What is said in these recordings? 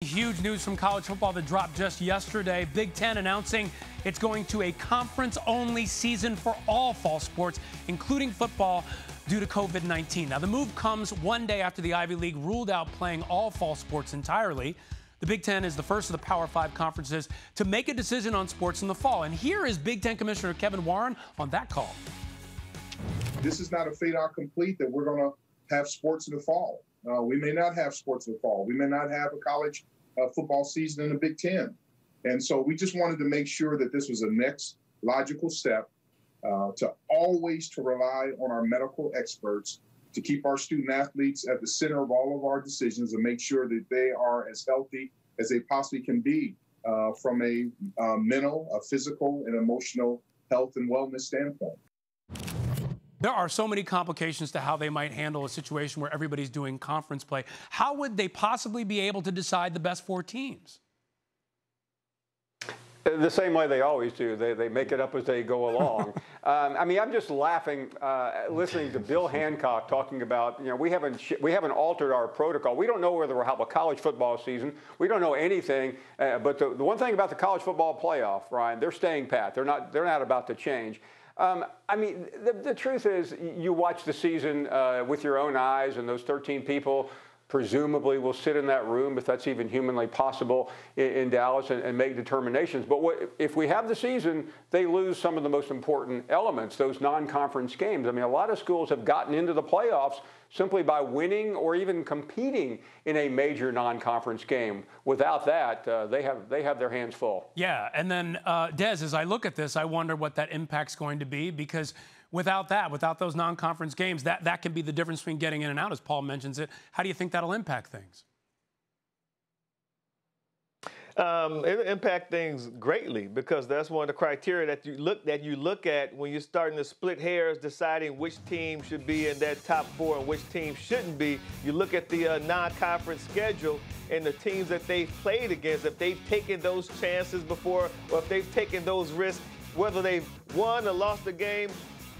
Huge news from college football that dropped just yesterday. Big Ten announcing it's going to a conference-only season for all fall sports, including football, due to COVID-19. Now, the move comes one day after the Ivy League ruled out playing all fall sports entirely. The Big Ten is the first of the Power 5 conferences to make a decision on sports in the fall. And here is Big Ten Commissioner Kevin Warren on that call. This is not a fait accompli that we're going to have sports in the fall. We may not have sports in the fall. We may not have a college football season in the Big Ten. And so we just wanted to make sure that this was a next logical step to always rely on our medical experts to keep our student athletes at the center of all of our decisions and make sure that they are as healthy as they possibly can be from a mental, a physical, and emotional health and wellness standpoint. There are so many complications to how they might handle a situation where everybody's doing conference play. How would they possibly be able to decide the best 4 teams? The same way they always do. They make it up as they go along. I mean, I'm just laughing listening to Bill Hancock talking about, we haven't altered our protocol. We don't know whether we'll have a college football season. We don't know anything. But the one thing about the college football playoff, Ryan, they're staying pat. They're not about to change. I mean, the truth is, you watch the season with your own eyes, and those 13 people presumably will sit in that room, if that's even humanly possible, in Dallas and make determinations. But if we have the season, they lose some of the most important elements, those non-conference games. I mean, a lot of schools have gotten into the playoffs simply by winning or even competing in a major non-conference game. Without that, they have their hands full. Yeah, and then, Des, as I look at this, I wonder what that impact's going to be, because without those non-conference games, that can be the difference between getting in and out, as Paul mentions it. How do you think that'll impact things? It'll impact things greatly, because that's one of the criteria that you look at when you're starting to split hairs, deciding which team should be in that top 4 and which team shouldn't be. You look at the non-conference schedule and the teams that they've played against, if they've taken those chances before, or if they've taken those risks, whether they've won or lost the game.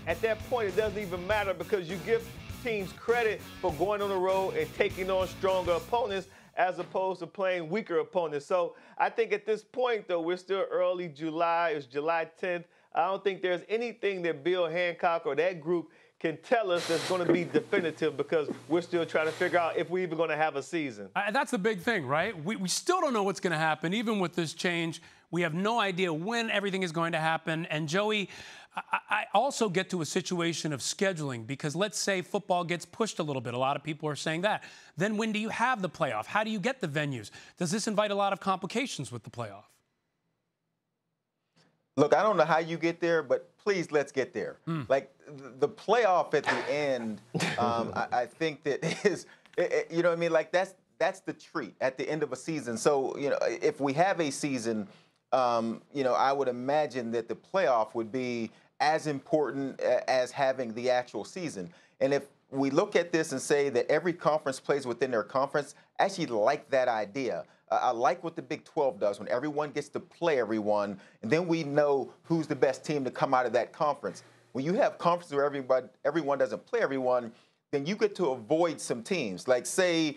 At that point, it doesn't even matter, because you give teams credit for going on the road and taking on stronger opponents as opposed to playing weaker opponents. So I think at this point, though, we're still early July. It's July 10th. I don't think there's anything that Bill Hancock or that group can tell us that's going to be definitive, because we're still trying to figure out if we're even going to have a season. That's the big thing, right? We still don't know what's going to happen. Even with this change, we have no idea when everything is going to happen. And, Joey, I also get to a situation of scheduling, because let's say football gets pushed a little bit. A lot of people are saying that. Then when do you have the playoff? How do you get the venues? Does this invite a lot of complications with the playoff? Look, I don't know how you get there, but please, let's get there. Like, the playoff at the end, I think that is, you know what I mean? Like, that's the treat at the end of a season. So, if we have a season, I would imagine that the playoff would be as important as having the actual season. And if we look at this and say that every conference plays within their conference, I actually like that idea. I like what the Big 12 does, when everyone gets to play everyone, and then we know who's the best team to come out of that conference. When you have conferences where everyone doesn't play everyone, then you get to avoid some teams. Like, say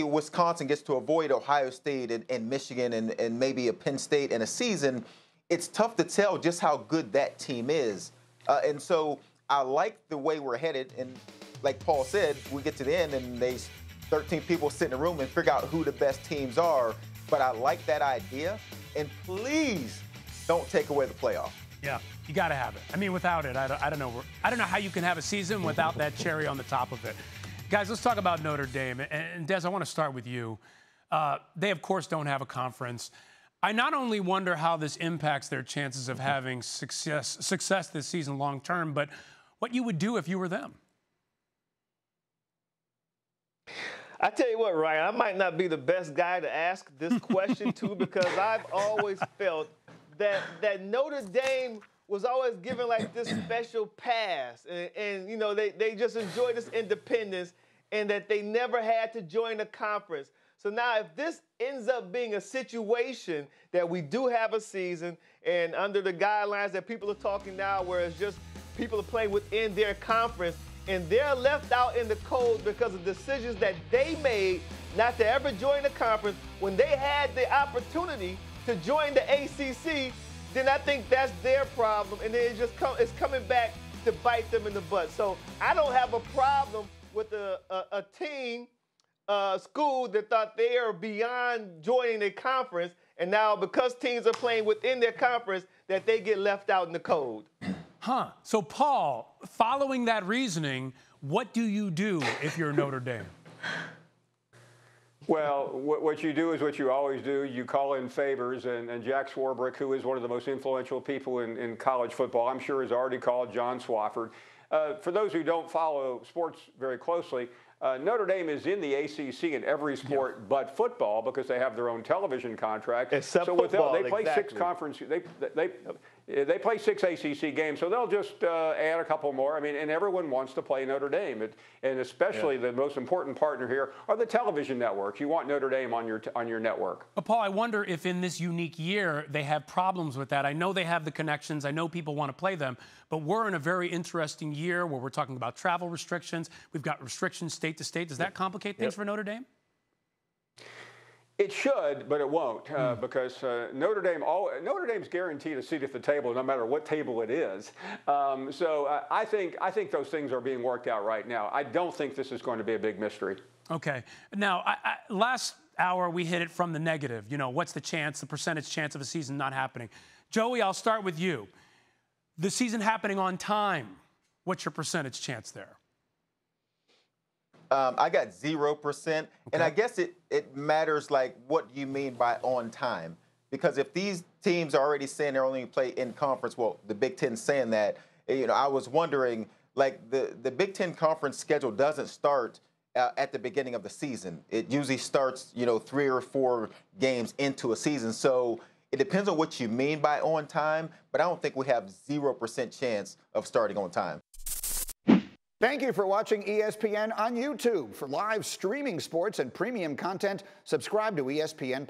Wisconsin gets to avoid Ohio State and Michigan and maybe a Penn State in a season. It's tough to tell just how good that team is. And so I like the way we're headed. And like Paul said, we get to the end and there's 13 people sit in a room and figure out who the best teams are. But I like that idea. And please don't take away the playoff. Yeah, you got to have it. I mean, without it, I don't know how you can have a season without that cherry on the top of it. Guys, let's talk about Notre Dame. And Des, I want to start with you. They, of course, don't have a conference. I not only wonder how this impacts their chances of having success this season long term, but what you would do if you were them. I tell you what, Ryan, I might not be the best guy to ask this question to, because I've always felt that Notre Dame was always given like this special pass, and they just enjoy this independence, and that they never had to join a conference. So now if this ends up being a situation that we do have a season, and under the guidelines that people are talking now, where it's just people are playing within their conference, and they're left out in the cold because of decisions that they made not to ever join the conference when they had the opportunity to join the ACC, then I think that's their problem, and then it's coming back to bite them in the butt. So I don't have a problem with a team, school that thought they are beyond joining the conference, and now because teams are playing within their conference, that they get left out in the cold. Huh. So, Paul, following that reasoning, what do you do if you're Notre Dame? Well, what you do is what you always do. You call in favors, and Jack Swarbrick, who is one of the most influential people in college football, I'm sure has already called John Swofford. For those who don't follow sports very closely, Notre Dame is in the ACC in every sport but football because they have their own television contract. Except football, they play exactly. 6 conference. They play 6 ACC games, so they'll just add a couple more. I mean, and everyone wants to play Notre Dame, and especially the most important partner here are the television networks. You want Notre Dame on your network. But Paul, I wonder if in this unique year they have problems with that. I know they have the connections. I know people want to play them, but we're in a very interesting year where we're talking about travel restrictions. We've got restrictions state to state. Does that complicate things for Notre Dame? It should, but it won't, because Notre Dame's guaranteed a seat at the table, no matter what table it is. I think those things are being worked out right now. I don't think this is going to be a big mystery. Okay. Now, last hour we hit it from the negative. You know, what's the chance, the percentage chance of a season not happening? Joey, I'll start with you. The season happening on time. What's your percentage chance there? I got 0%, and I guess it matters like what you mean by on time, because if these teams are already saying they're only play in conference, well, the Big Ten saying that, you know, I was wondering, like the Big Ten conference schedule doesn't start at the beginning of the season. It usually starts, you know, 3 or 4 games into a season. So it depends on what you mean by on time, but I don't think we have 0% chance of starting on time. Thank you for watching ESPN on YouTube. For live streaming sports and premium content, subscribe to ESPN+.